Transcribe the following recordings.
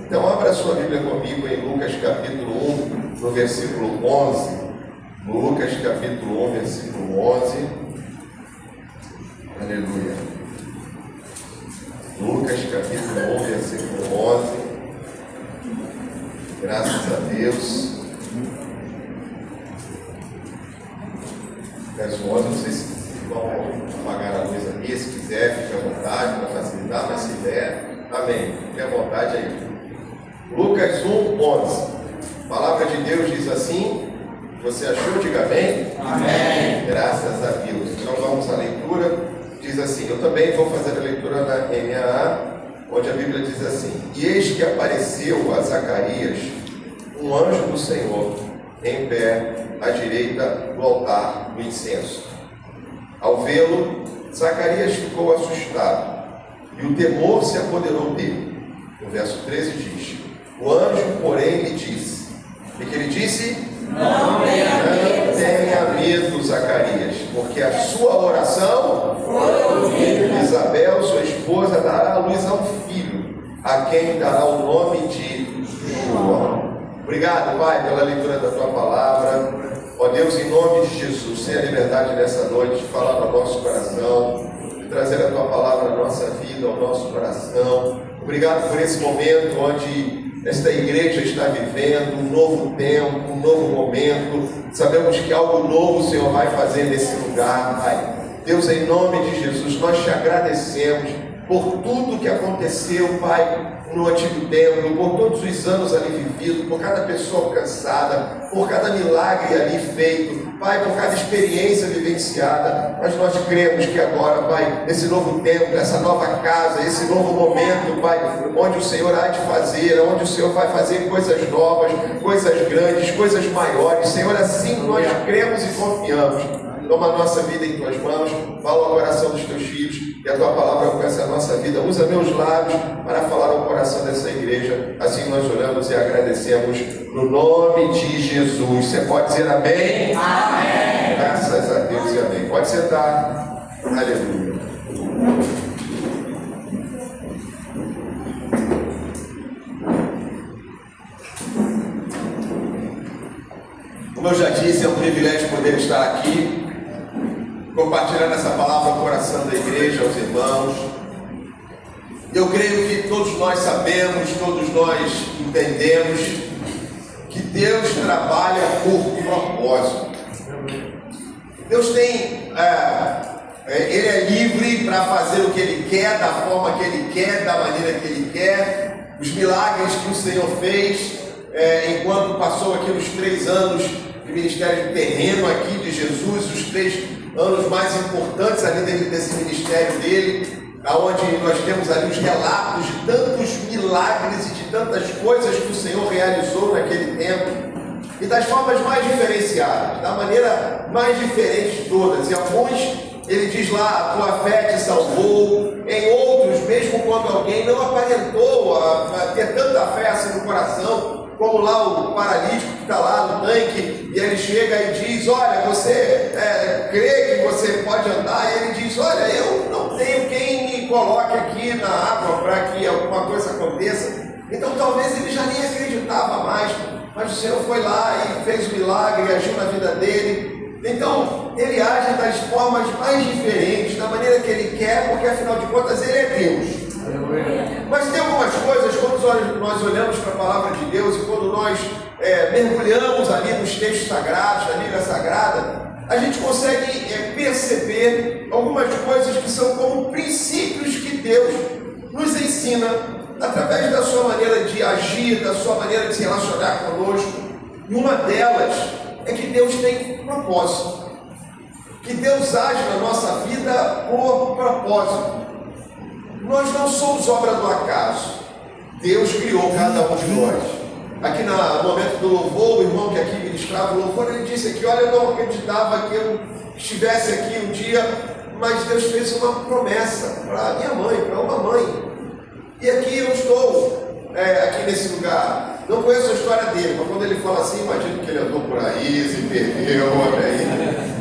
Então abra sua Bíblia comigo em Lucas capítulo 1, no versículo 11. Lucas capítulo 1, versículo 11. Aleluia. Lucas capítulo 1, versículo 11. Graças a Deus. Verso 11, não sei se vão apagar a luz aqui, se quiser, fique à vontade para facilitar, mas se der, amém. Fique à vontade aí. Lucas 1, 11. A palavra de Deus diz assim. Você achou? Diga amém. Amém. Graças a Deus. Então vamos à leitura. Diz assim, eu também vou fazer a leitura na NAA, onde a Bíblia diz assim: E eis que apareceu a Zacarias um anjo do Senhor em pé à direita do altar do incenso. Ao vê-lo, Zacarias ficou assustado e o temor se apoderou dele. No verso 13 diz: O anjo, porém, lhe disse. O que ele disse? Não tenha medo, Zacarias, porque a sua oração foi ouvida. Isabel, sua esposa, dará à luz a um filho, a quem dará o nome de João. Obrigado, Pai, pela leitura da tua palavra. Ó Deus, em nome de Jesus, tenha a liberdade nessa noite de falar no nosso coração, de trazer a tua palavra à nossa vida, ao nosso coração. Obrigado por esse momento onde esta igreja está vivendo um novo tempo, um novo momento. Sabemos que algo novo o Senhor vai fazer nesse lugar, Pai. Deus, em nome de Jesus, nós te agradecemos por tudo que aconteceu, Pai, no antigo templo, por todos os anos ali vividos, por cada pessoa alcançada, por cada milagre ali feito, Pai, por cada experiência vivenciada. Mas nós cremos que agora, Pai, esse novo tempo, essa nova casa, esse novo momento, Pai, onde o Senhor há de fazer, onde o Senhor vai fazer coisas novas, coisas grandes, coisas maiores. Senhor, assim nós cremos e confiamos. Toma a nossa vida em tuas mãos, fala ao coração dos teus filhos, e a tua palavra alcança a nossa vida. Usa meus lábios para falar ao coração dessa igreja. Assim nós oramos e agradecemos no nome de Jesus. Você pode dizer amém? Amém. Graças a Deus e amém. Pode sentar. Aleluia. Como eu já disse, é um privilégio poder estar aqui, compartilhando essa palavra ao coração da igreja, aos irmãos. Eu creio que todos nós sabemos, todos nós entendemos que Deus trabalha por propósito. Deus tem, Ele é livre para fazer o que Ele quer, da forma que Ele quer, da maneira que Ele quer. Os milagres que o Senhor fez, enquanto passou aqui os 3 anos de ministério terreno aqui de Jesus, os 3 anos mais importantes ali dentro desse ministério dele, onde nós temos ali os relatos de tantos milagres e de tantas coisas que o Senhor realizou naquele tempo, e das formas mais diferenciadas, da maneira mais diferente de todas. E alguns, ele diz lá, a tua fé te salvou. Em outros, mesmo quando alguém não aparentou a ter tanta fé assim no coração, como lá o paralítico que está lá no tanque, e ele chega e diz: olha, você crê que você pode andar? E ele diz: olha, eu não tenho quem me coloque aqui na água para que alguma coisa aconteça. Então talvez ele já nem acreditava mais, mas o Senhor foi lá e fez o milagre, agiu na vida dele. Então ele age das formas mais diferentes, da maneira que ele quer, porque afinal de contas ele é Deus. Mas tem algumas coisas, quando nós olhamos para a palavra de Deus e quando nós mergulhamos ali nos textos sagrados, na Bíblia Sagrada, a gente consegue perceber algumas coisas que são como princípios que Deus nos ensina através da sua maneira de agir, da sua maneira de se relacionar conosco. E uma delas é que Deus tem propósito, que Deus age na nossa vida por propósito. Nós não somos obra do acaso. Deus criou cada um de nós. Aqui no momento do louvor, o irmão que aqui ministrava o louvor, ele disse aqui: olha, eu não acreditava que eu estivesse aqui um dia, mas Deus fez uma promessa para minha mãe, para uma mãe. E aqui eu estou, aqui nesse lugar. Não conheço a história dele, mas quando ele fala assim, imagino que ele andou por aí, se perdeu,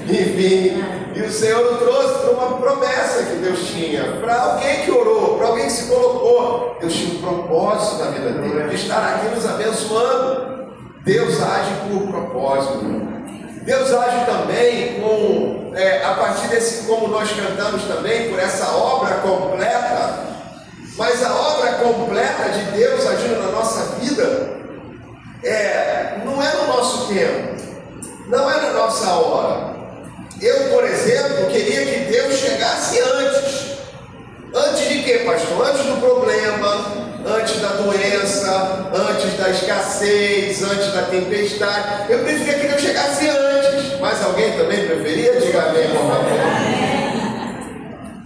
enfim. E o Senhor nos trouxe para uma promessa que Deus tinha, para alguém que orou, para alguém que se colocou. Deus tinha um propósito na vida dele, de estar aqui nos abençoando. Deus age por propósito. Deus age também a partir desse, como nós cantamos também, por essa obra completa. Mas a obra completa de Deus agindo na nossa vida não é no nosso tempo, não é na nossa hora. Eu, por exemplo, queria que Deus chegasse antes. Antes de quê, pastor? Antes do problema, antes da doença, antes da escassez, antes da tempestade. Eu preferia que Deus chegasse antes. Mas alguém também preferia? Diga amém, por favor.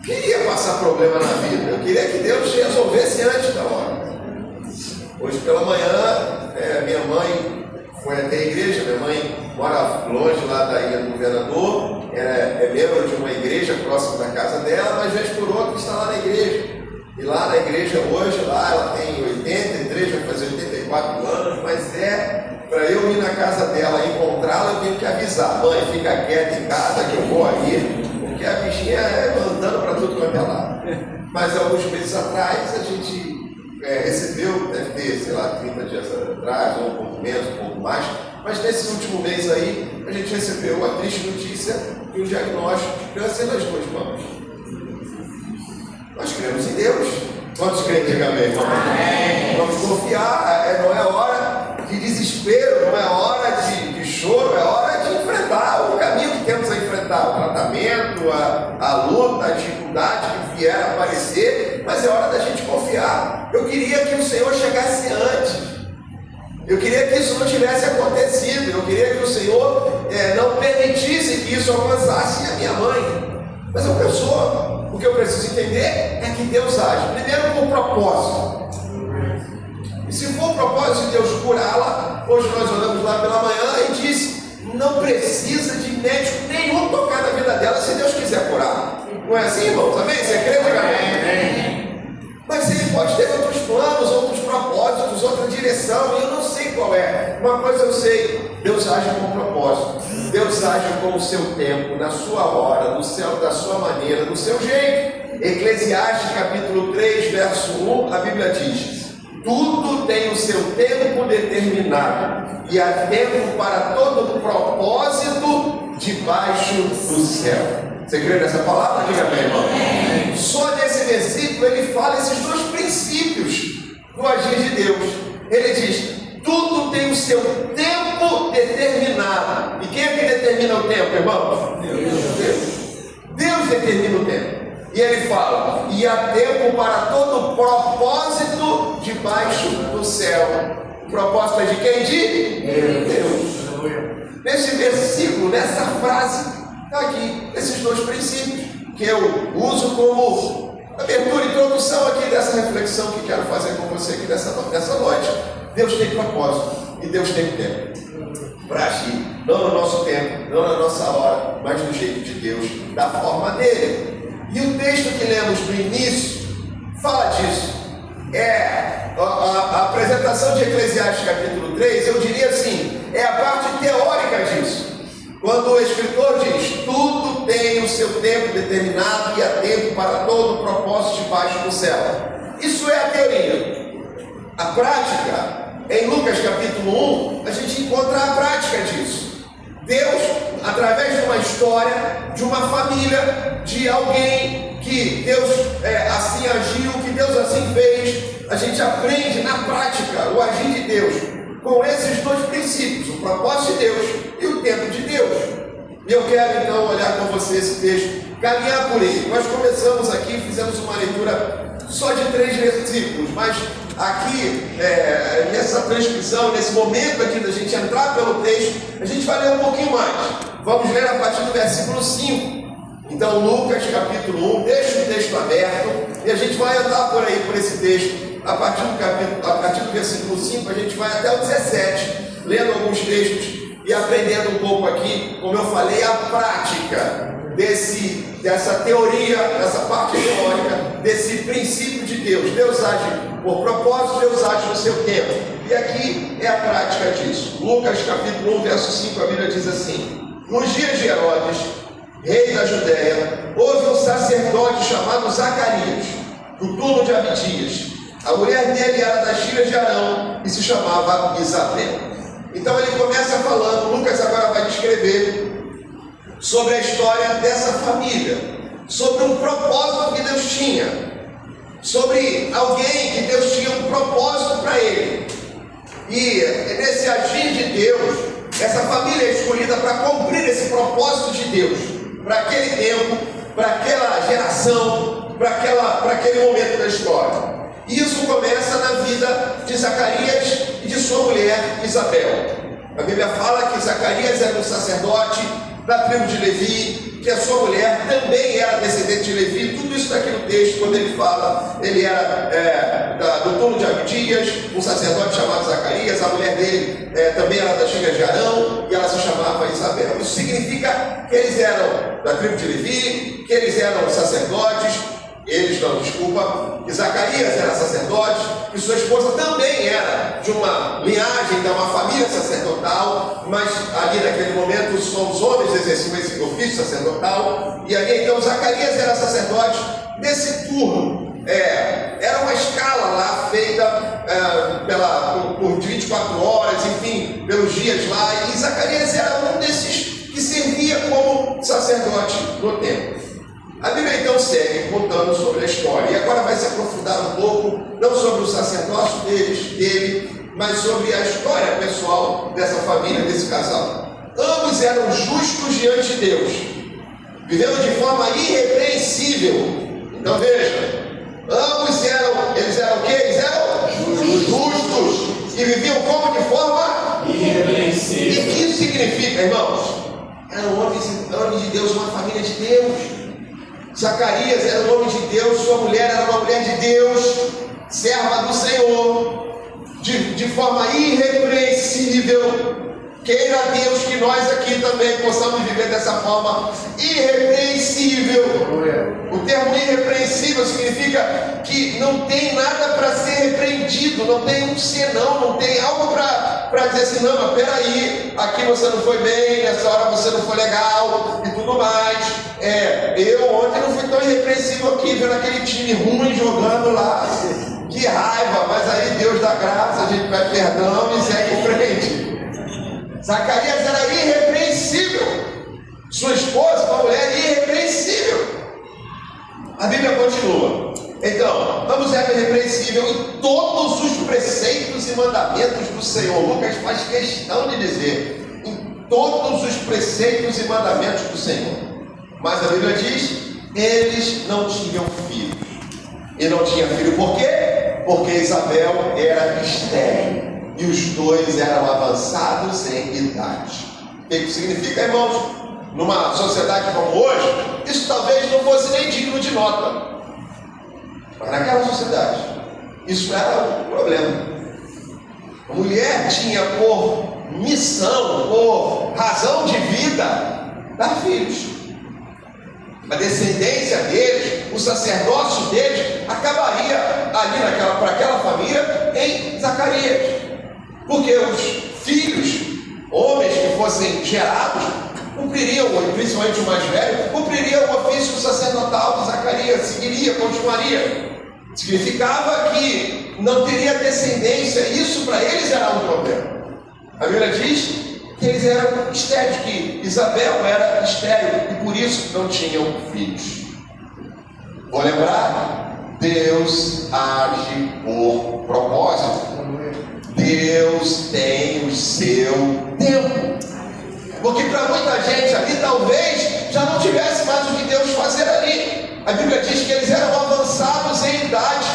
Queria passar problema na vida. Eu queria que Deus resolvesse antes da hora. Hoje pela manhã, minha mãe foi até a igreja. Minha mãe mora longe lá da Ilha do Governador. É membro de uma igreja próxima da casa dela, mas vez por outra está lá na igreja. E lá na igreja hoje, lá ela tem 83, vai fazer 84 anos, mas para eu ir na casa dela e encontrá-la, eu tenho que avisar: mãe, fica quieta em casa que eu vou aí, porque a bichinha andando para tudo quanto é lado. Mas alguns meses atrás a gente recebeu, deve ter, sei lá, 30 dias atrás, ou um pouco menos, um pouco mais, mas nesse último mês aí, a gente recebeu a triste notícia de um diagnóstico de câncer nas duas mãos. Nós cremos em Deus. Quantos creem? Diga amém, irmão? Vamos confiar. Não é hora de desespero, não é hora de choro, é hora de enfrentar o caminho que temos a enfrentar, o tratamento, a luta, a dificuldade que vier a aparecer, mas é hora da gente confiar. Eu queria que o Senhor chegasse antes. Eu queria que isso não tivesse acontecido. Eu queria que o Senhor não permitisse que isso alcançasse a minha mãe. Mas eu penso, o que eu preciso entender é que Deus age, primeiro com propósito. E se for o propósito de Deus curá-la, hoje nós olhamos lá pela manhã e disse: não precisa de médico nenhum tocar na vida dela se Deus quiser curar. Não é assim, irmão? Também? Você crê, amém? Mas Ele pode ter outros planos, outros propósitos, outra direção, e eu não sei qual é. Uma coisa eu sei: Deus age com propósito. Deus age com o seu tempo, na sua hora, no céu, da sua maneira, do seu jeito. Eclesiastes capítulo 3, verso 1, a Bíblia diz: tudo tem o seu tempo determinado, e há tempo para todo propósito debaixo do céu. Você crê nessa palavra? Diga bem, irmão. Só nesse versículo ele fala esses dois princípios do agir de Deus. Ele diz: tudo tem o seu tempo determinado. E quem é que determina o tempo, irmão? Deus determina o tempo. E ele fala: e há tempo para todo propósito debaixo do céu. O propósito é de quem? De Deus. Nesse versículo, nessa frase, está aqui esses dois princípios que eu uso como abertura e introdução aqui dessa reflexão que quero fazer com você aqui nessa noite. Deus tem propósito e Deus tem tempo para agir, não no nosso tempo, não na nossa hora, mas do jeito de Deus, da forma dele. E o texto que lemos no início fala disso. A apresentação de Eclesiastes capítulo 3, eu diria assim, é a parte teórica disso. Quando o escritor diz: tudo tem o seu tempo determinado e há tempo para todo propósito debaixo do céu. Isso é a teoria. A prática, em Lucas capítulo 1, a gente encontra a prática disso. Deus, através de uma história, de uma família, de alguém que Deus assim agiu, que Deus assim fez, a gente aprende na prática o agir de Deus com esses dois princípios: o propósito de Deus e o tempo de Deus. E eu quero então olhar com você esse texto, caminhar por ele. Nós começamos aqui, fizemos uma leitura só de 3 versículos, mas aqui, nessa transcrição, nesse momento aqui da gente entrar pelo texto, a gente vai ler um pouquinho mais. Vamos ler a partir do versículo 5. Então, Lucas capítulo 1, deixa o texto aberto e a gente vai andar por aí, por esse texto. A partir do versículo 5, a gente vai até o 17, lendo alguns textos e aprendendo um pouco aqui, como eu falei, a prática dessa teoria, dessa parte teórica, desse princípio de Deus. Deus age por propósito, Deus age no seu tempo. E aqui é a prática disso. Lucas capítulo 1, verso 5, a Bíblia diz assim: nos dias de Herodes, rei da Judéia, houve um sacerdote chamado Zacarias, do turno de Abidias. A mulher dele era das filhas de Arão e se chamava Isabel. Então ele começa falando, Lucas agora vai descrever sobre a história dessa família, sobre um propósito que Deus tinha, sobre alguém que Deus tinha um propósito para ele. E nesse agir de Deus, essa família é escolhida para cumprir esse propósito de Deus, para aquele tempo, para aquela geração, para aquele momento da história. E isso começa na vida de Zacarias e de sua mulher Isabel. A Bíblia fala que Zacarias era um sacerdote da tribo de Levi, que a sua mulher também era descendente de Levi. Tudo isso está aqui no texto, quando ele fala, ele era do turno de Abidias, um sacerdote chamado Zacarias. A mulher dele também era das filhas de Arão e ela se chamava Isabel. Isso significa que eles eram da tribo de Levi, que eles eram sacerdotes. Que Zacarias era sacerdote, que sua esposa também era de uma linhagem, de uma família sacerdotal, mas ali naquele momento só os homens exerciam esse ofício sacerdotal. E ali então Zacarias era sacerdote. Nesse turno, era uma escala lá feita por 24 horas, enfim, pelos dias lá, e Zacarias era um desses que servia como sacerdote no templo. A Bíblia então segue contando sobre a história, e agora vai se aprofundar um pouco, não sobre o sacerdócio dele, mas sobre a história pessoal dessa família, desse casal. Ambos eram justos diante de Deus, vivendo de forma irrepreensível. Então veja, eles eram o quê? Eles eram justos, e viviam como? De forma irrepreensível. E o que isso significa, irmãos? Eram homens de Deus, uma família de Deus. Zacarias era o homem de Deus, sua mulher era uma mulher de Deus, serva do Senhor, de forma irrepreensível. Queira Deus que nós aqui também possamos viver dessa forma irrepreensível. O termo irrepreensível significa que não tem nada para ser repreendido, não tem um senão, não tem algo para dizer assim, não, mas peraí, aqui você não foi bem, nessa hora você não foi legal e tudo mais. Eu ontem não fui tão irrepreensível aqui, vendo aquele time ruim jogando lá. Que raiva, mas aí Deus dá graça, a gente pede perdão e segue em frente. Zacarias era irrepreensível, sua esposa, uma mulher irrepreensível. A Bíblia continua. Então, ambos eram irrepreensíveis em todos os preceitos e mandamentos do Senhor. Lucas faz questão de dizer, em todos os preceitos e mandamentos do Senhor. Mas a Bíblia diz, eles não tinham filhos. E não tinha filho por quê? Porque Isabel era estéril. E os dois eram avançados em idade. O que significa, irmãos? Numa sociedade como hoje, isso talvez não fosse nem digno de nota. Mas naquela sociedade, isso era um problema. A mulher tinha por missão, por razão de vida, dar filhos. A descendência deles, o sacerdócio deles, acabaria ali para aquela família em Zacarias. Porque os filhos, homens que fossem gerados, cumpririam, principalmente o mais velho, cumpririam o ofício sacerdotal de Zacarias, seguiria, continuaria. Significava que não teria descendência, isso para eles era um problema. A Bíblia diz que eles eram estéreis, que Isabel era estéril e por isso não tinham filhos. Vou lembrar, Deus age por propósito. Deus tem o seu tempo. Porque para muita gente ali talvez já não tivesse mais o que Deus fazer ali. A Bíblia diz que eles eram avançados em idade.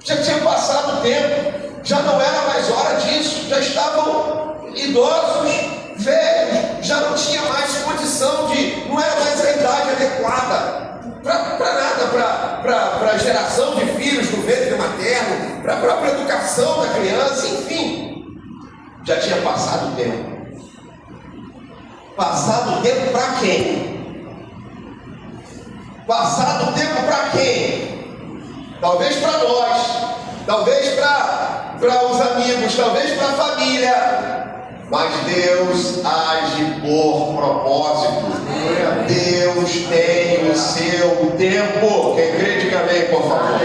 Já tinha passado o tempo. Já não era mais hora disso. Já estavam idosos, velhos. Já não tinha mais condição de... Não era mais a idade adequada para nada, para a geração de filhos do ventre materno, para a própria educação da criança, enfim. Já tinha passado o tempo. Passado o tempo para quem? Passado o tempo para quem? Talvez para nós, talvez para os amigos, talvez para a família. Mas Deus age por propósito. Deus tem o seu tempo. Quem crê, diga amém, por favor.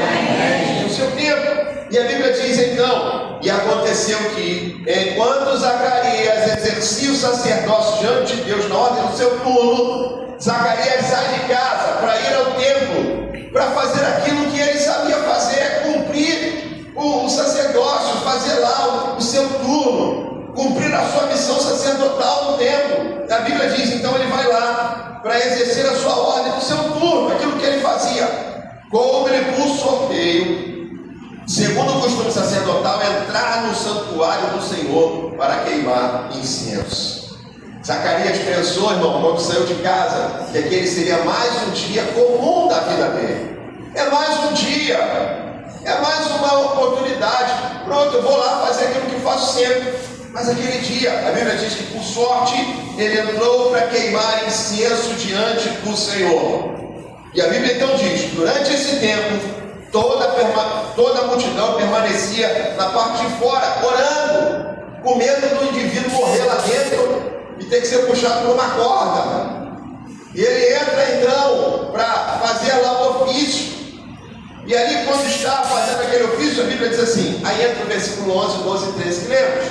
O seu tempo. E a Bíblia diz então: e aconteceu que, enquanto Zacarias exercia o sacerdócio diante de Deus na ordem do seu turno, Zacarias sai de casa para ir ao templo, para fazer aquilo que ele sabia fazer, cumprir o sacerdócio, fazer lá o seu turno, cumprir a sua missão sacerdotal no templo. A Bíblia diz, então ele vai lá para exercer a sua ordem do seu turno, aquilo que ele fazia. Coube-lhe por sorteio, segundo o costume sacerdotal, entrar no santuário do Senhor para queimar incenso. Zacarias pensou, irmão, quando saiu de casa, que aquele seria mais um dia comum da vida dele. É mais um dia, é mais uma oportunidade. Pronto, eu vou lá fazer aquilo que faço sempre. Mas aquele dia, a Bíblia diz que por sorte, ele entrou para queimar incenso diante do Senhor. E a Bíblia então diz, durante esse tempo, toda a multidão permanecia na parte de fora, orando, com medo do indivíduo morrer lá dentro e ter que ser puxado por uma corda. E ele entra então para fazer lá o ofício. E ali, quando está fazendo aquele ofício, a Bíblia diz assim, aí entra o versículo 11, 12 e 13, que lemos?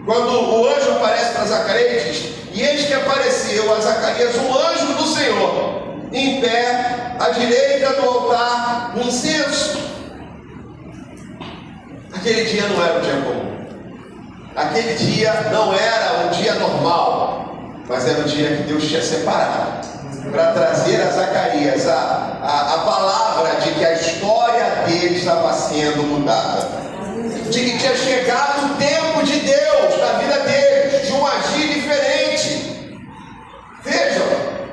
Quando o anjo aparece para Zacarias, diz, e eis que apareceu a Zacarias um anjo do Senhor, em pé, à direita do altar do incenso. Aquele dia não era um dia comum. Aquele dia não era um dia normal, mas era um dia que Deus tinha separado para trazer a Zacarias a palavra de que a história dele estava sendo mudada, de que tinha chegado o tempo de Deus na vida deles, de um agir diferente. Vejam,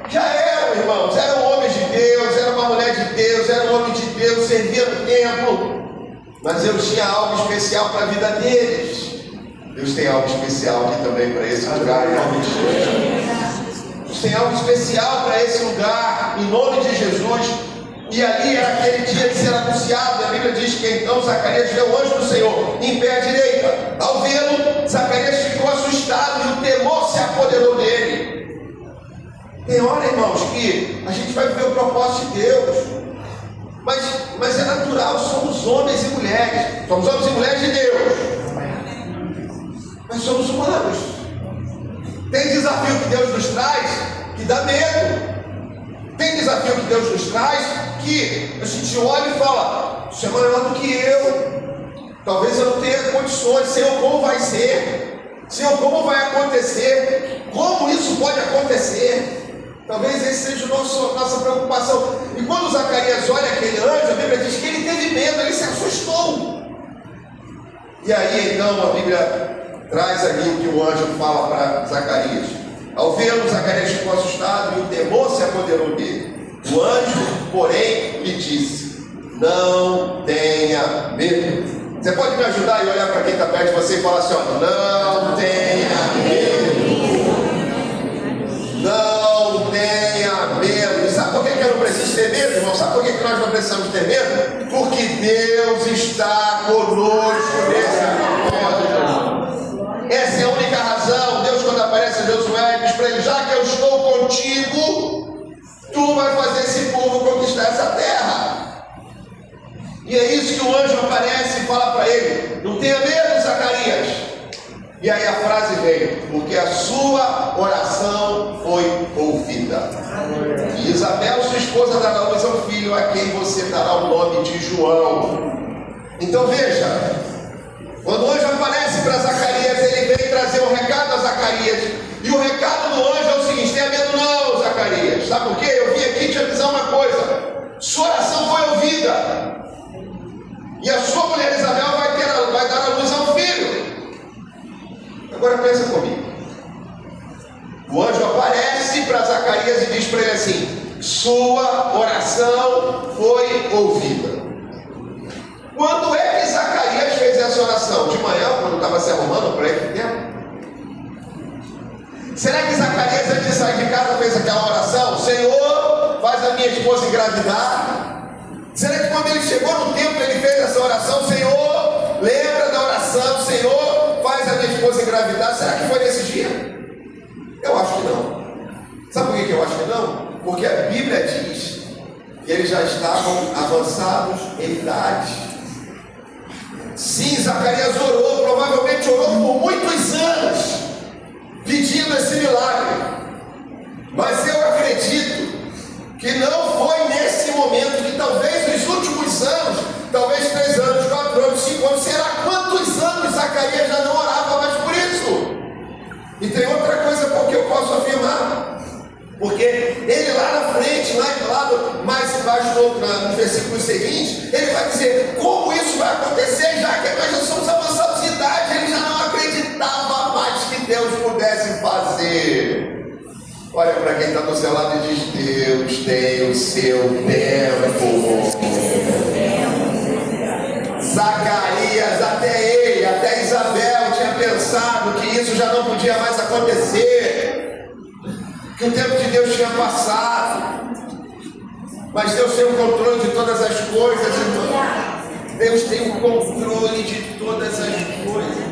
já eram, irmãos, eram homens de Deus, era uma mulher de Deus, era um homem de Deus, servia no templo, mas Deus tinha algo especial para a vida deles. Deus tem algo especial aqui também para esse lugar, em nome de Jesus. Deus tem algo especial para esse lugar, em nome de Jesus. E ali era aquele dia de ser anunciado. A Bíblia diz que então Zacarias viu o anjo do Senhor em pé à direita. Ao vê-lo, Zacarias ficou assustado e o temor se apoderou dele. Tem hora, irmãos, que a gente vai ver o propósito de Deus, mas é natural, somos homens e mulheres, somos homens e mulheres de Deus, mas somos humanos. Tem desafio que Deus nos traz que dá medo. Tem desafio que Deus nos traz que a gente olha e fala, isso é maior do que eu, talvez eu não tenha condições. Senhor, como vai ser? Senhor, como vai acontecer? Como isso pode acontecer? Talvez esse seja a nossa preocupação. E quando Zacarias olha aquele anjo, a Bíblia diz que ele teve medo, ele se assustou. E aí então a Bíblia traz ali o que o anjo fala para Zacarias. Ao vê-lo, Zacarias ficou assustado e o temor se apoderou dele. O anjo, porém, lhe disse, não tenha medo. Você pode me ajudar e olhar para quem está perto de você e falar assim, ó, não tenha medo. Não tenha medo. E sabe por que eu não preciso ter medo, irmão? Sabe por que nós não precisamos ter medo? Porque Deus está conosco nesse momento. Essa é a única razão. Deus, quando aparece a Josué, diz para ele, já que eu estou contigo, tu vai fazer esse povo conquistar essa terra. E é isso que o anjo aparece e fala para ele, não tenha medo, Zacarias. E aí a frase veio, porque a sua oração foi ouvida. E Isabel, sua esposa, dará a luz ao filho, a quem você dará o nome de João. Então veja, quando o anjo aparece para Zacarias, ele vem trazer um recado a Zacarias. E o recado do anjo é o seguinte, tenha medo não, Zacarias. Sabe por quê? Eu vim aqui te avisar uma coisa, sua oração foi ouvida. E a sua mulher Isabel vai dar a luz ao filho. Agora pensa comigo. O anjo aparece para Zacarias e diz para ele assim, sua oração foi ouvida. Quando é que Zacarias fez essa oração? De manhã, quando estava se arrumando para ir para o tempo? Será que Zacarias, antes de sair de casa, fez aquela oração? Senhor, faz a minha esposa engravidar? Será que quando ele chegou no templo, ele fez essa oração? Senhor, lembra da oração, Senhor, faz mais a minha esposa engravidar, será que foi nesse dia? Eu acho que não. Sabe por que eu acho que não? Porque a Bíblia diz que eles já estavam avançados em idade. Sim, Zacarias orou, provavelmente orou por muitos anos, pedindo esse milagre. Mas eu acredito que não foi nesse momento, que talvez nos últimos anos, talvez 3 anos, 4 anos, 5 anos, será quantos anos Zacarias já não orava mais por isso? E tem outra coisa porque eu posso afirmar. Porque ele lá na frente, mais embaixo no versículo seguinte, ele vai dizer como isso vai acontecer, já que nós já somos avançados em idade. Ele já não acreditava mais que Deus pudesse fazer. Olha para quem está do seu lado e diz: Deus tem o seu tempo. Zacarias, até Isabel tinha pensado que isso já não podia mais acontecer, que o tempo de Deus tinha passado. Mas Deus tem o controle de todas as coisas, irmão. Deus tem o controle de todas as coisas.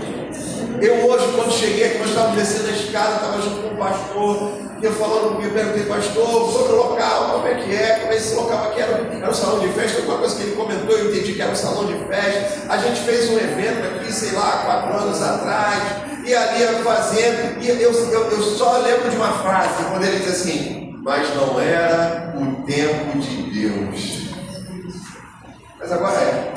Eu hoje, quando cheguei aqui, nós estávamos descendo a escada, estava junto com o pastor, e eu falando comigo, perguntei, pastor, sobre o local, como é que é, como esse local aqui era um salão de festa, alguma coisa que ele comentou, eu entendi que era um salão de festa. A gente fez um evento aqui, sei lá, 4 anos atrás, e ali fazendo, e eu só lembro de uma frase, quando ele diz assim: mas não era o tempo de Deus. Mas agora é.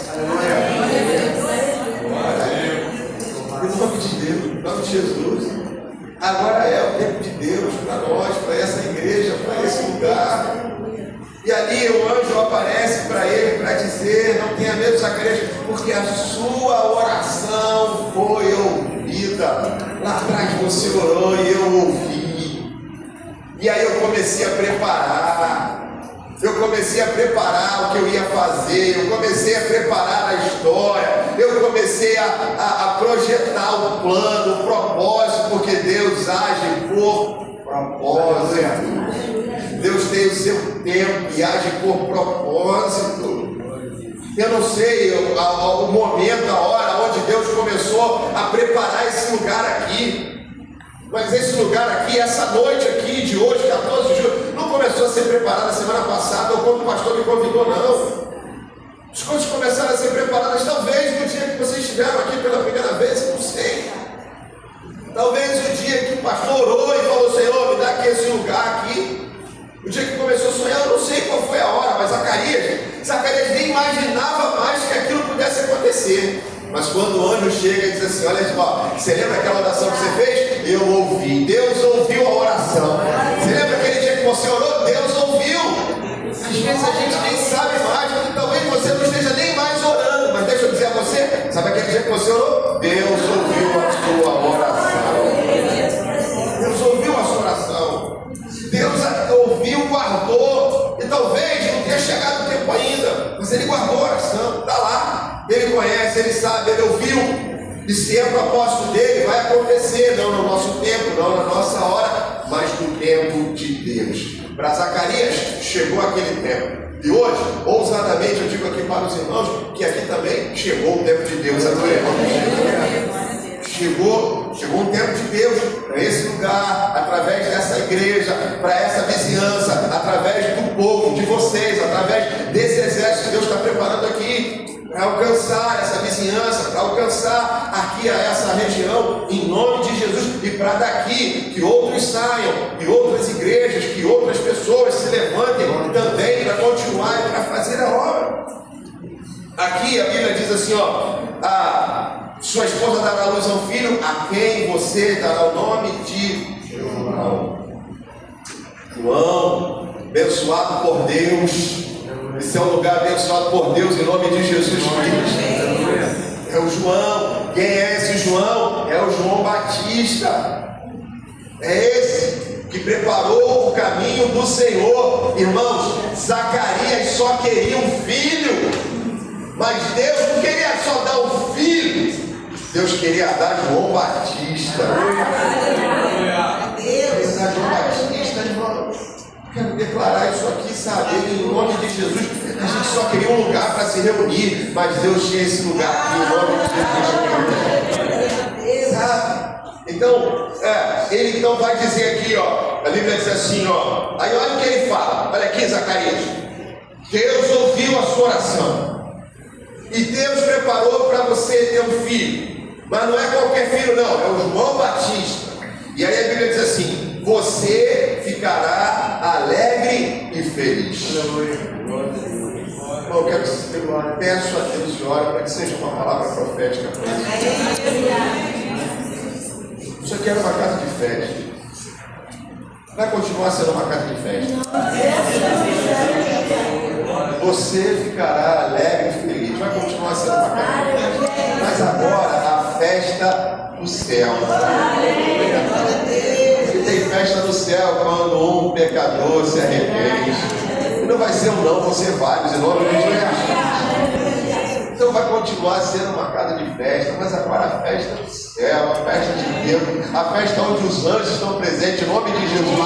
Em nome de Deus, em nome de Jesus. Agora é o tempo de Deus para nós, para essa igreja, para esse lugar. E ali o anjo aparece para ele para dizer: não tenha medo, Zacarias, porque a sua oração foi ouvida. Lá atrás você orou e eu ouvi. E aí eu comecei a preparar. Eu comecei a preparar o que eu ia fazer, eu comecei a preparar a história, eu comecei a projetar o plano, o propósito, porque Deus age por propósito. Deus tem o seu tempo e age por propósito. Eu não sei o momento, a hora onde Deus começou a preparar esse lugar aqui. Mas esse lugar aqui, essa noite aqui de hoje, 14 de julho, não começou a ser preparada semana passada ou quando o pastor me convidou, não. As coisas começaram a ser preparadas talvez no dia que vocês estiveram aqui pela primeira vez, não sei. Talvez o dia que o pastor orou e falou: Senhor, me dá aqui esse lugar aqui. O dia que começou a sonhar, eu não sei qual foi a hora, mas Zacarias nem imaginava mais que aquilo pudesse acontecer. Mas quando o anjo chega e diz assim: olha só, você lembra aquela oração que você fez? Eu ouvi. Deus ouviu a oração. Você lembra aquele dia que você orou? Deus ouviu. Às vezes a gente nem sabe mais, talvez você não esteja nem mais orando, mas deixa eu dizer a você, sabe aquele dia que você orou? Deus ouviu a sua oração. Deus ouviu a sua oração. Deus ouviu, guardou, e talvez não tenha chegado o tempo ainda, mas Ele guardou a oração, está lá. Ele conhece, Ele sabe, Ele ouviu. E se é propósito dele, vai acontecer, não no nosso tempo, não na nossa hora, mas no tempo de Deus. Para Zacarias, chegou aquele tempo. E hoje, ousadamente, eu digo aqui para os irmãos, que aqui também chegou o tempo de Deus. Chegou um tempo de Deus para esse lugar, através dessa igreja, para essa vizinhança, através do povo, de vocês, através desse exército que Deus está preparando aqui, para alcançar essa vizinhança, para alcançar aqui a essa região, em nome de Jesus, e para daqui que outros saiam, que outras igrejas, que outras pessoas se levantem também para continuar e para fazer a obra. Aqui a Bíblia diz assim, sua esposa dará à luz a um filho, a quem você dará o nome de João, abençoado por Deus. Esse é um lugar abençoado por Deus, em nome de Jesus Cristo. É o João. Quem é esse João? É o João Batista. É esse que preparou o caminho do Senhor. Irmãos, Zacarias só queria um filho, mas Deus não queria só dar um filho, Deus queria dar João Batista. Queria dar João Batista, irmãos. Quero declarar isso aqui, sabe, em nome de Jesus. A gente só queria um lugar para se reunir, mas Deus tinha esse lugar aqui, em nome de Jesus. Então, ele então vai dizer aqui, ó, a Bíblia diz assim, ó, aí olha o que ele fala, olha aqui, Zacarias, Deus ouviu a sua oração, e Deus preparou para você ter um filho, mas não é qualquer filho não, é o João Batista, e aí a Bíblia diz assim, você ficará alegre e feliz. Eu quero que você peço a Deus e ore para que seja uma palavra profética para você. Isso aqui era uma casa de festa. Vai continuar sendo uma casa de festa. Você ficará alegre e feliz. Vai continuar sendo uma casa de festa. Mas agora a festa do céu. E tem festa no céu quando um pecador se arrepende. E não vai ser um não, vão ser vários, em nome de Jesus. Então vai continuar sendo uma casa de festa, mas agora a festa do céu, a festa de Deus, a festa onde os anjos estão presentes, em nome de Jesus.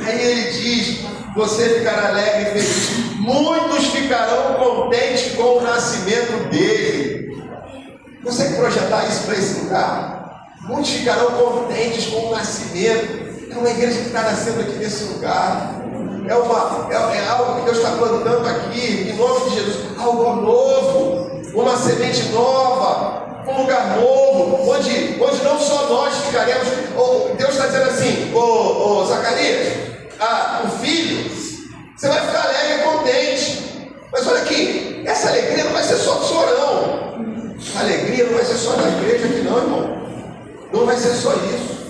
Aí ele diz, você ficará alegre e feliz. Muitos ficarão contentes com o nascimento dele. Consegue projetar isso para esse lugar? Muitos ficarão contentes com o nascimento. É uma igreja que está nascendo aqui nesse lugar. É algo que Deus está plantando aqui, em nome de Jesus, algo novo, uma semente nova, um lugar novo, onde não só nós ficaremos, Deus está dizendo assim, Zacarias, o filho, você vai ficar alegre e contente, mas olha aqui, essa alegria não vai ser só do senhor não, a alegria não vai ser só da igreja aqui não, irmão, não vai ser só isso,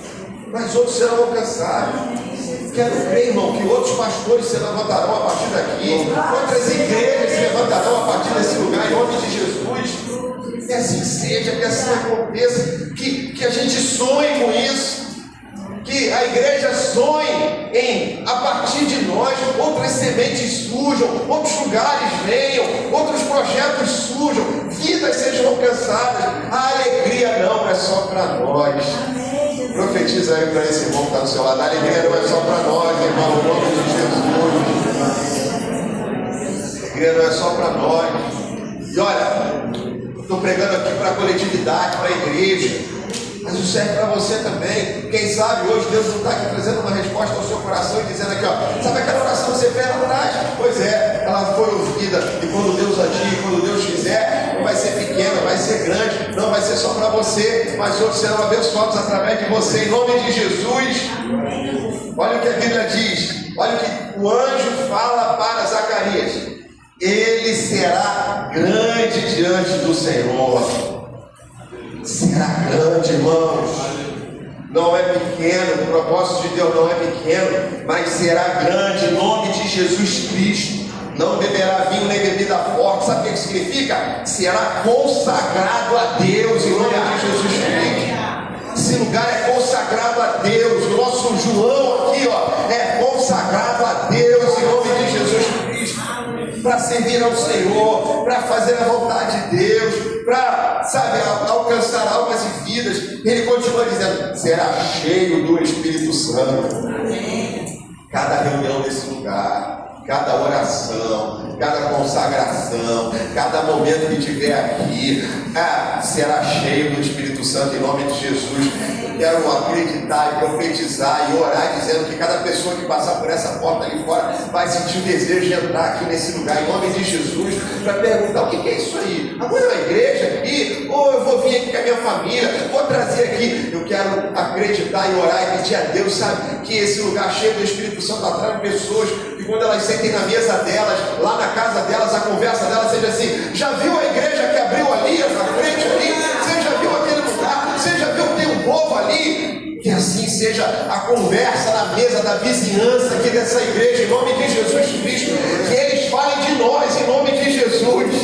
mas outros serão alcançados. Quero crer, irmão, que outros pastores se levantarão a partir daqui, outras igrejas se levantarão a partir desse lugar, em nome de Jesus. Que assim seja, que assim aconteça, que a gente sonhe com isso, que a igreja sonhe em, a partir de nós, outras sementes surjam, outros lugares venham, outros projetos surjam, vidas sejam alcançadas. A alegria não é só para nós. Profetiza aí para esse irmão que está do seu lado. A alegria não é só para nós, irmão, em nome de Jesus. A alegria não é só para nós. E olha, estou pregando aqui para a coletividade, para a igreja, mas isso serve para você também. Quem sabe hoje Deus não está aqui trazendo uma resposta ao seu coração e dizendo aqui, ó, sabe aquela oração que você fez lá atrás? Pois é, ela foi ouvida, e quando Deus agir, quando Deus fizer, não vai ser pequena, vai ser grande, não vai ser só para você, mas outros serão abençoados através de você, em nome de Jesus. Olha o que a Bíblia diz, olha o que o anjo fala para Zacarias: ele será grande diante do Senhor. Será grande, irmãos. Não é pequeno, o propósito de Deus não é pequeno, mas será grande, em nome de Jesus Cristo. Não beberá vinho nem bebida forte. Sabe o que significa? Será consagrado a Deus, em nome de Jesus Cristo. Esse lugar é consagrado a Deus. O nosso João aqui, ó, é consagrado a Deus, em nome de Jesus Cristo, para servir ao Senhor, para fazer a vontade de Deus, para, sabe, alcançar almas e vidas. Ele continua dizendo: será cheio do Espírito Santo. Cada reunião nesse lugar, cada oração, cada consagração, cada momento que tiver aqui, será cheio do Espírito Santo, em nome de Jesus. Quero acreditar e profetizar e orar, dizendo que cada pessoa que passar por essa porta ali fora vai sentir o desejo de entrar aqui nesse lugar, em nome de Jesus, para perguntar: o que é isso aí? Agora é uma igreja aqui? Ou eu vou vir aqui com a minha família? Vou trazer aqui. Eu quero acreditar e orar e pedir a Deus, sabe, que esse lugar cheio do Espírito Santo atrai pessoas, que quando elas sentem na mesa delas, lá na casa delas, a conversa delas seja assim: já viu a igreja que abriu ali, na frente ali? Você já viu aquele lugar? Você já viu que tem um povo ali? Que assim seja a conversa na mesa da vizinhança aqui dessa igreja, em nome de Jesus Cristo. Que eles falem de nós, em nome de Jesus.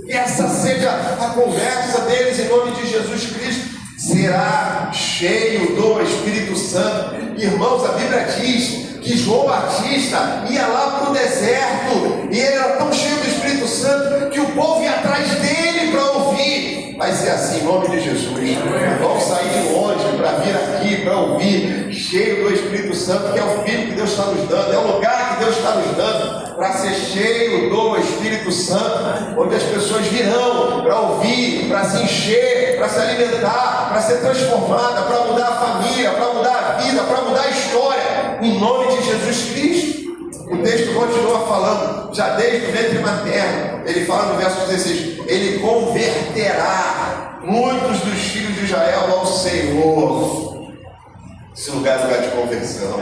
Que essa seja a conversa deles, em nome de Jesus Cristo. Será cheio do Espírito Santo. Irmãos, a Bíblia diz que João Batista ia lá para o deserto, e ele era tão cheio do Espírito Santo que o povo ia atrás dele para ouvir. Vai ser assim, em nome de Jesus. Vamos sair de longe para vir aqui, para ouvir, cheio do Espírito Santo, que é o Filho que Deus está nos dando, é o lugar que Deus está nos dando, para ser cheio do Espírito Santo, onde as pessoas virão para ouvir, para se encher, para se alimentar, para ser transformada, para mudar a família, para mudar a vida, para mudar a história, em nome de Jesus Cristo. O texto continua falando, já desde o ventre materno, ele fala no verso 16, ele converterá muitos dos filhos de Israel ao Senhor. Esse lugar é lugar de conversão.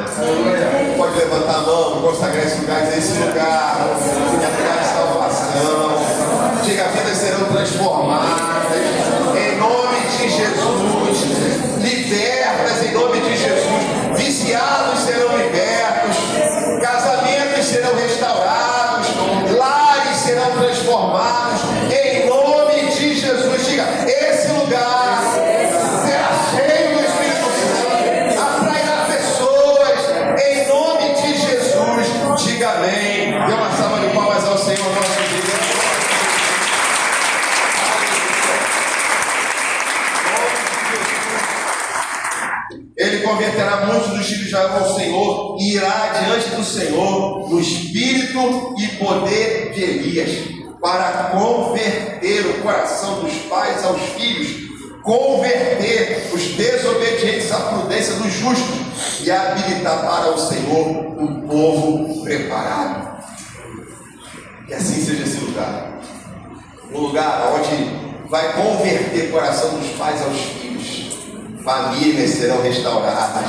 Pode levantar a mão, consagrar esse lugar, dizer esse lugar é lugar de salvação. Diga, vidas serão transformadas, em nome de Jesus, libertas em nome de Jesus, viciados serão libertos, casamentos serão restaurados, lares serão transformados, em nome de Jesus. Diga, esse lugar será cheio do Espírito Santo, atrairá pessoas, em nome de Jesus. Diga amém. Dê uma salva de palmas ao Senhor nosso Deus. Ele converterá muitos dos filhos de Israel ao Senhor e irá diante do Senhor no espírito e poder de Elias, para converter o coração dos pais aos filhos, converter os desobedientes à prudência dos justos e habilitar para o Senhor um povo preparado. Que assim seja esse lugar, um lugar onde vai converter o coração dos pais aos filhos. Famílias serão restauradas.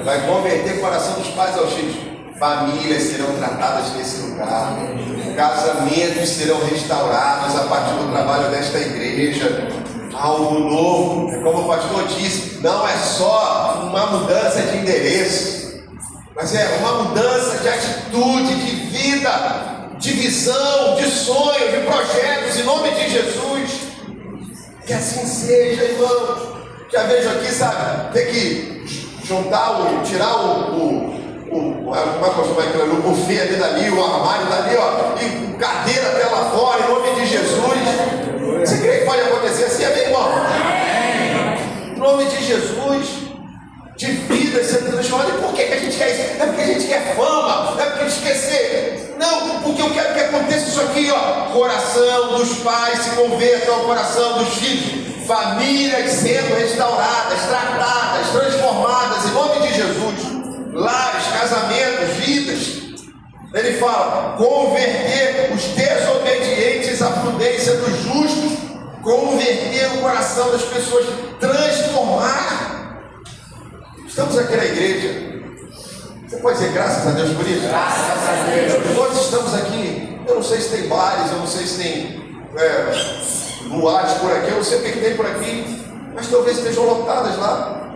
Vai converter o coração dos pais aos filhos. Famílias serão tratadas nesse lugar. Casamentos serão restaurados a partir do trabalho desta igreja. Algo novo, como o pastor disse, não é só uma mudança de endereço, mas é uma mudança de atitude, de vida, de visão, de sonho, de projetos, em nome de Jesus. Que assim seja, irmãos. Já vejo aqui, sabe, tem que juntar, tirar o buffet ali dali, o armário dali, ó, e cadeira até lá fora, em nome de Jesus. Você crê que pode acontecer assim, amém, irmão? Em nome de Jesus, de vida sendo transformada. E por que a gente quer isso? Não é porque a gente quer fama, não é porque a gente quer ser. Não, porque eu quero que aconteça isso aqui, ó. Coração dos pais se converta ao coração dos filhos. Famílias sendo restauradas, tratadas, transformadas, em nome de Jesus. Lares, casamentos, vidas. Ele fala, converter os desobedientes à prudência dos justos, converter o coração das pessoas, transformar. Estamos aqui na igreja. Você pode dizer graças a Deus por isso? Graças a Deus. Nós estamos aqui, eu não sei se tem bares, eu não sei se tem luares por aqui, eu não sei o que tem por aqui, mas talvez estejam lotadas lá.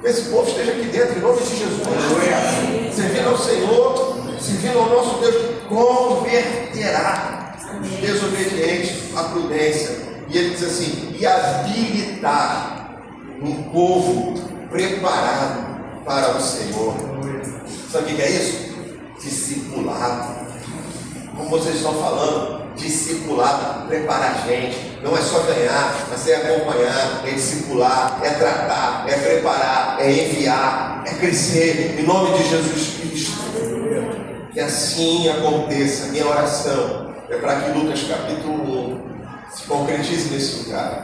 Esse povo esteja aqui dentro, em nome de Jesus. Servindo ao Senhor, servindo ao nosso Deus, converterá os desobedientes à prudência. E ele diz assim, e habilitar um povo preparado para o Senhor. Sabe o que é isso? Discipulado. Como vocês estão falando, discipulado, preparar a gente. Não é só ganhar, mas é acompanhar, é discipular, é tratar, é preparar, é enviar, é crescer, em nome de Jesus Cristo. Que assim aconteça. Minha oração é para que Lucas capítulo 1 se concretize nesse lugar.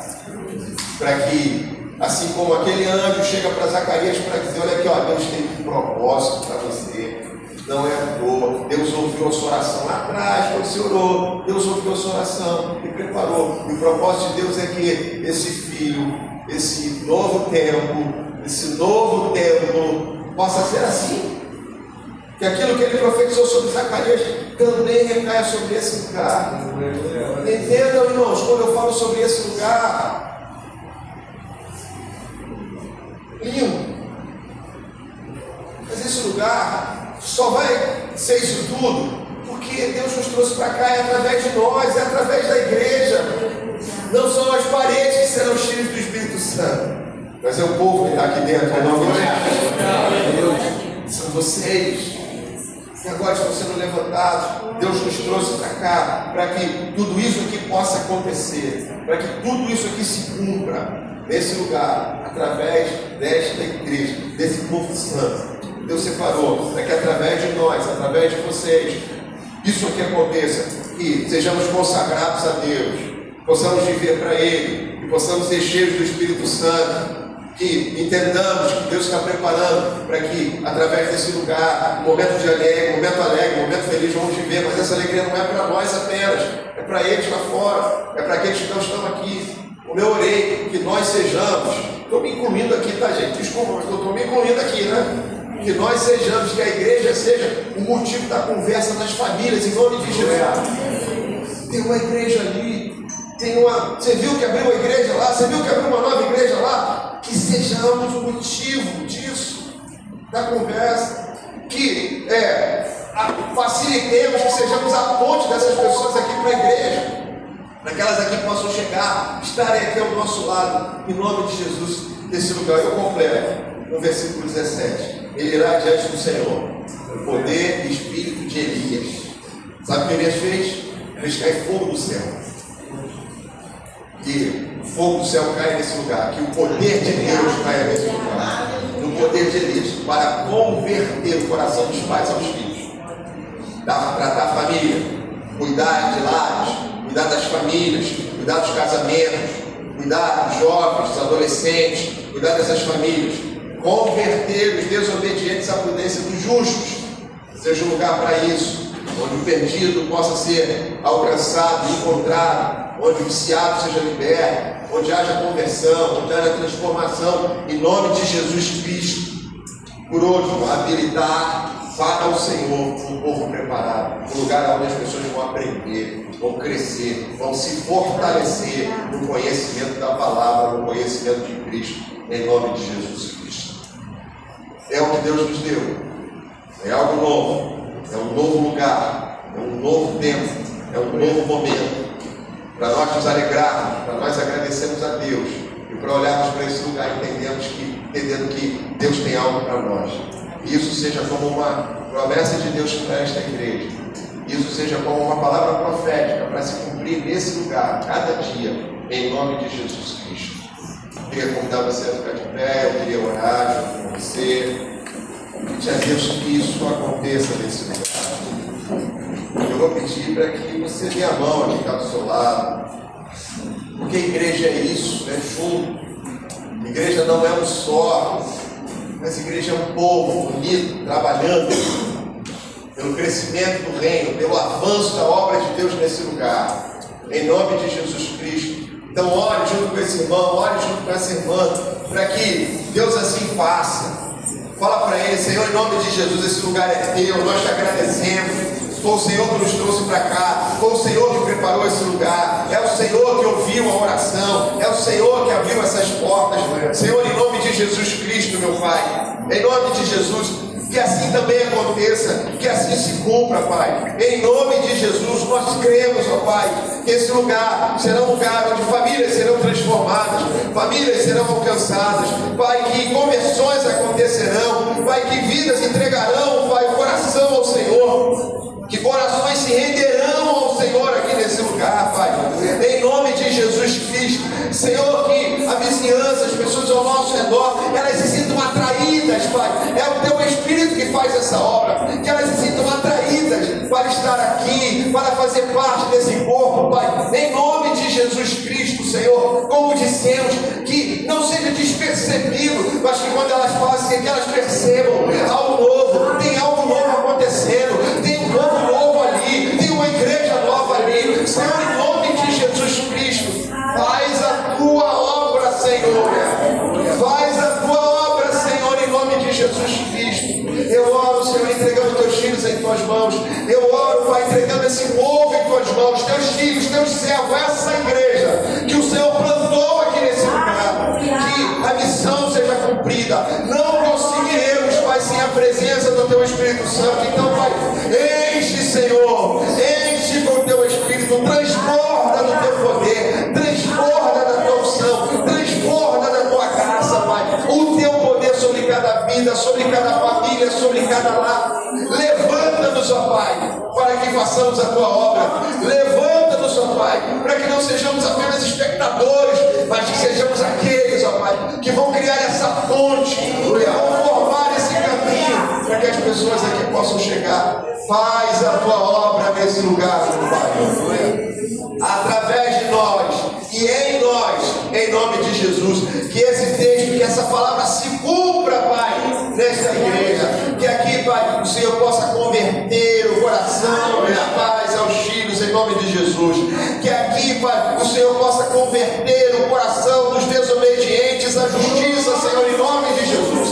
Para que, assim como aquele anjo chega para Zacarias para dizer, olha aqui, ó, Deus tem um propósito para você. Não é à toa. Deus ouviu a sua oração lá atrás, quando você orou. Deus ouviu a sua oração e preparou. E o propósito de Deus é que esse filho, esse novo templo possa ser assim. Que aquilo que ele profetizou sobre Zacarias também recaia sobre esse lugar. Entendam, irmãos, quando eu falo sobre esse lugar, lindo. Mas esse lugar só vai ser isso tudo porque Deus nos trouxe para cá, é através de nós, é através da igreja. Não são as paredes que serão cheias do Espírito Santo, mas é o povo que está aqui dentro, em nome de Deus. São vocês que agora estão sendo levantados Deus nos trouxe para cá, para que tudo isso aqui possa acontecer, para que tudo isso aqui se cumpra nesse lugar, através desta igreja, desse povo santo. Deus separou para que através de nós, através de vocês, isso aqui aconteça, que sejamos consagrados a Deus, possamos viver para Ele, que possamos ser cheios do Espírito Santo, que entendamos que Deus está preparando para que, através desse lugar, momento alegre, momento feliz, vamos viver, mas essa alegria não é para nós apenas, é para eles lá fora, é para aqueles que não estão aqui. Como eu orei, que nós sejamos, estou me incluindo aqui, tá gente? Desculpa, mas estou me incluindo aqui, né? Que nós sejamos, que a igreja seja o motivo da conversa das famílias, em nome de Jesus. Tem uma igreja ali, você viu que abriu uma igreja lá, você viu que abriu uma nova igreja lá, que sejamos o motivo disso, da conversa, que facilitemos, que sejamos a ponte dessas pessoas aqui para a igreja, para que elas aqui possam chegar, estarem aqui ao nosso lado, em nome de Jesus, nesse lugar. Eu completo no versículo 17, ele irá diante do Senhor, o poder e espírito de Elias. Sabe o que Elias fez? Fez cair fogo do céu. Que o fogo do céu caia nesse lugar, que o poder de Deus caia nesse lugar, no poder de Elias, para converter o coração dos pais aos filhos, tratar a família, cuidar de lares, cuidar das famílias, cuidar dos casamentos, cuidar dos jovens, dos adolescentes, cuidar dessas famílias, converter os desobedientes à prudência dos justos, seja um lugar para isso, onde o perdido possa ser alcançado, encontrado, onde o viciado seja liberto, onde haja conversão, onde haja transformação, em nome de Jesus Cristo. Por último, habilitar para o Senhor um povo preparado, um lugar onde as pessoas vão aprender, vão crescer, vão se fortalecer no conhecimento da palavra, no conhecimento de Cristo, em nome de Jesus Cristo. É o que Deus nos deu, é algo novo, é um novo lugar, é um novo tempo, é um novo momento, para nós nos alegrarmos, para nós agradecermos a Deus e para olharmos para esse lugar entendendo que Deus tem algo para nós. Isso seja como uma promessa de Deus para esta igreja, isso seja como uma palavra profética para se cumprir nesse lugar, cada dia, em nome de Jesus Cristo. Eu queria convidar você a ficar de pé, eu queria orar junto com você, pedir a Deus que isso aconteça nesse lugar. Eu vou pedir para que você dê a mão aqui que está do seu lado, porque a igreja é isso, é junto. A igreja não é um só, mas a igreja é um povo unido, trabalhando pelo crescimento do reino, pelo avanço da obra de Deus nesse lugar, em nome de Jesus Cristo. Então ore junto com esse irmão, ore junto com essa irmã, para que Deus assim faça. Fala para ele: Senhor, em nome de Jesus, esse lugar é teu, nós te agradecemos. Foi o Senhor que nos trouxe para cá, foi o Senhor que preparou esse lugar, é o Senhor que ouviu a oração, é o Senhor que abriu essas portas. Senhor, em nome de Jesus Cristo, meu Pai, em nome de Jesus, que assim também aconteça, que assim se cumpra, Pai. Em nome de Jesus, nós cremos, ó Pai, que esse lugar será um lugar onde famílias serão transformadas, famílias serão alcançadas, Pai, que conversões acontecerão, Pai, que vidas entregarão, Pai, o coração ao Senhor, que corações se renderão ao Senhor aqui nesse lugar, Pai, em nome de Jesus Cristo. Senhor, que a vizinhança, as pessoas ao nosso redor, elas se sintam atraídas, Pai, é o Teu Espírito que faz essa obra, que elas se sintam atraídas para estar aqui, para fazer parte desse corpo, Pai, em nome de Jesus Cristo, Senhor. Como dissemos, que não seja despercebido, mas que quando elas passem, que elas percebam algo novo, tem algo novo acontecendo, tem um povo novo ali, tem uma igreja nova ali. Senhor, em nome de Jesus Cristo, faz a Tua obra, Senhor, faz a Tua obra, Senhor, em nome de Jesus Cristo. Eu oro, Senhor, entregando Teus filhos em Tuas mãos. Eu oro, Pai, entregando esse povo em Tuas mãos, Teus filhos, Teus servos, essa igreja que o Senhor plantou aqui nesse lugar, que a missão seja cumprida. Não conseguiremos, Pai, sem a presença do Teu Espírito Santo. Então, Pai, enche, Senhor, enche com o Teu Espírito, transborda do Teu poder, transborda da Tua unção, transborda da Tua graça, Pai, o Teu poder sobre cada vida, sobre cada família, sobre cada lar. Levanta-nos, ó Pai, para que façamos Faz a tua obra nesse lugar, meu Pai. Através de nós e em nós, em nome de Jesus. Que esse texto, que essa palavra se cumpra, Pai, nesta igreja. Que aqui, Pai, o Senhor possa converter o coração e a paz aos filhos, em nome de Jesus. Que aqui, Pai, o Senhor possa converter o coração dos desobedientes à justiça, Senhor, em nome de Jesus.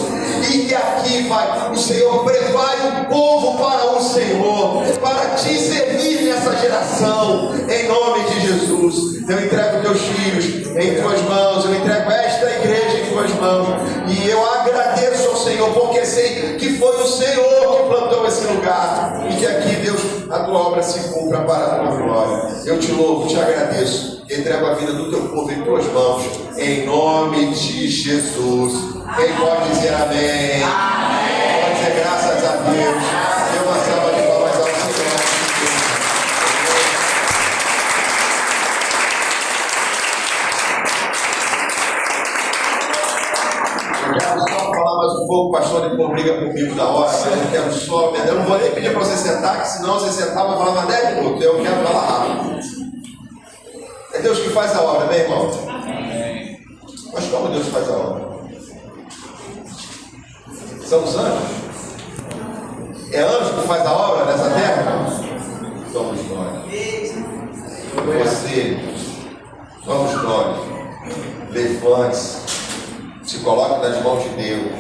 E que aqui, Pai, o Senhor prepare um povo para o Senhor, para te servir nessa geração, em nome de Jesus. Eu entrego teus filhos em tuas mãos, eu entrego esta igreja em tuas mãos, e eu agradeço ao Senhor, porque sei que foi o Senhor que plantou esse lugar, e que aqui, Deus, a tua obra se cumpra para a tua glória. Eu te louvo, te agradeço, entrego a vida do teu povo em tuas mãos, em nome de Jesus. Quem pode dizer amém? Amém. Pode dizer graças a Deus. Dê uma salva de palmas ao Senhor. Eu quero só falar mais um pouco, pastor, depois briga comigo da hora, mas eu quero só. Eu não vou nem pedir para você sentar, que senão você sentar vai falar mais 10 minutos. Eu quero falar rápido. É Deus que faz a obra, meu irmão? Amém. Mas como Deus faz a obra? São os anjos? É anjo que faz a obra nessa terra? Somos nós. Você, somos nós. Levante-se, se coloque nas mãos de Deus.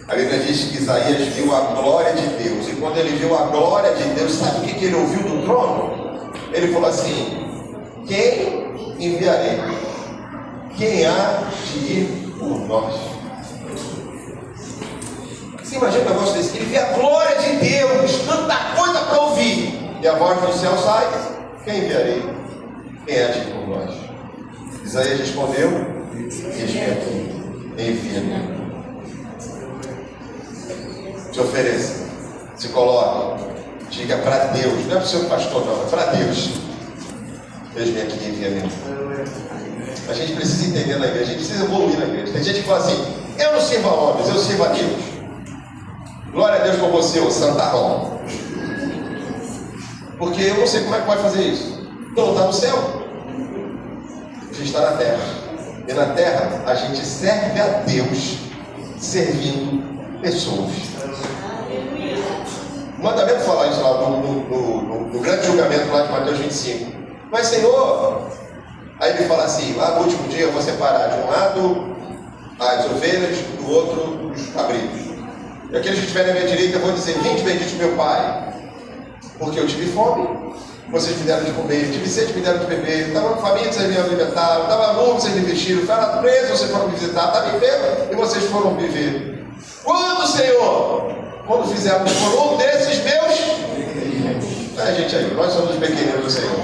A Bíblia diz que Isaías viu a glória de Deus. E quando ele viu a glória de Deus, sabe o que ele ouviu do trono? Ele falou assim: quem enviarei? Quem há de ir por nós? Você imagina um negócio desse? Ele vê a glória de Deus, tanta coisa para ouvir, e a voz do céu sai: quem enviarei? Quem há de ir por nós? Isaías respondeu: eis-me aqui, envia-me. Se ofereça, se coloque, diga para Deus, não é para o seu pastor, não, é para Deus: eis-me aqui, envia-me. A gente precisa entender na igreja, a gente precisa evoluir na igreja. Tem gente que fala assim: eu não sirvo a homens, eu sirvo a Deus. Glória a Deus por você, ô santarrão. Porque eu não sei como é que pode fazer isso. Então não está no céu. A gente está na terra. E na terra a gente serve a Deus servindo pessoas. O mandamento fala isso lá no grande julgamento lá de Mateus 25. Mas Senhor, aí ele fala assim: lá no último dia eu vou separar de um lado as ovelhas, do outro os cabritos. E aqueles que estiverem à minha direita vão dizer: vinde, bendito meu Pai, porque eu tive fome, vocês me deram de comer, tive sede, me deram de beber, estava faminto, vocês me alimentaram, estava nu, vocês me vestiram, estava preso, vocês foram me visitar, estava enfermo e vocês foram me ver. Quando, Senhor? Quando fizermos por um desses meus. Gente aí, nós somos os pequeninos do Senhor.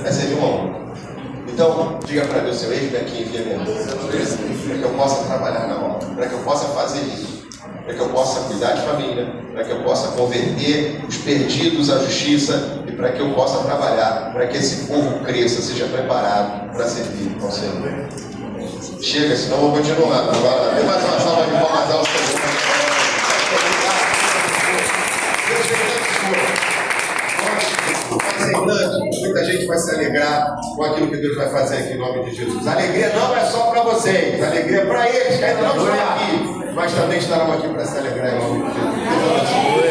É servir um homem. Então, diga para Deus: Senhor, eis-me aqui, envia-me, para que eu possa trabalhar na obra, para que eu possa fazer isso, para que eu possa cuidar de família, para que eu possa converter os perdidos à justiça e para que eu possa trabalhar, para que esse povo cresça, seja preparado para servir ao Senhor. Chega, senão eu vou continuar. Agora, dê mais uma salva de palmas ao Senhor. Muita gente vai se alegrar com aquilo que Deus vai fazer aqui em nome de Jesus. A alegria não é só para vocês, a alegria é para eles que ainda não estão aqui, mas também estarão aqui para se alegrar em nome de Jesus.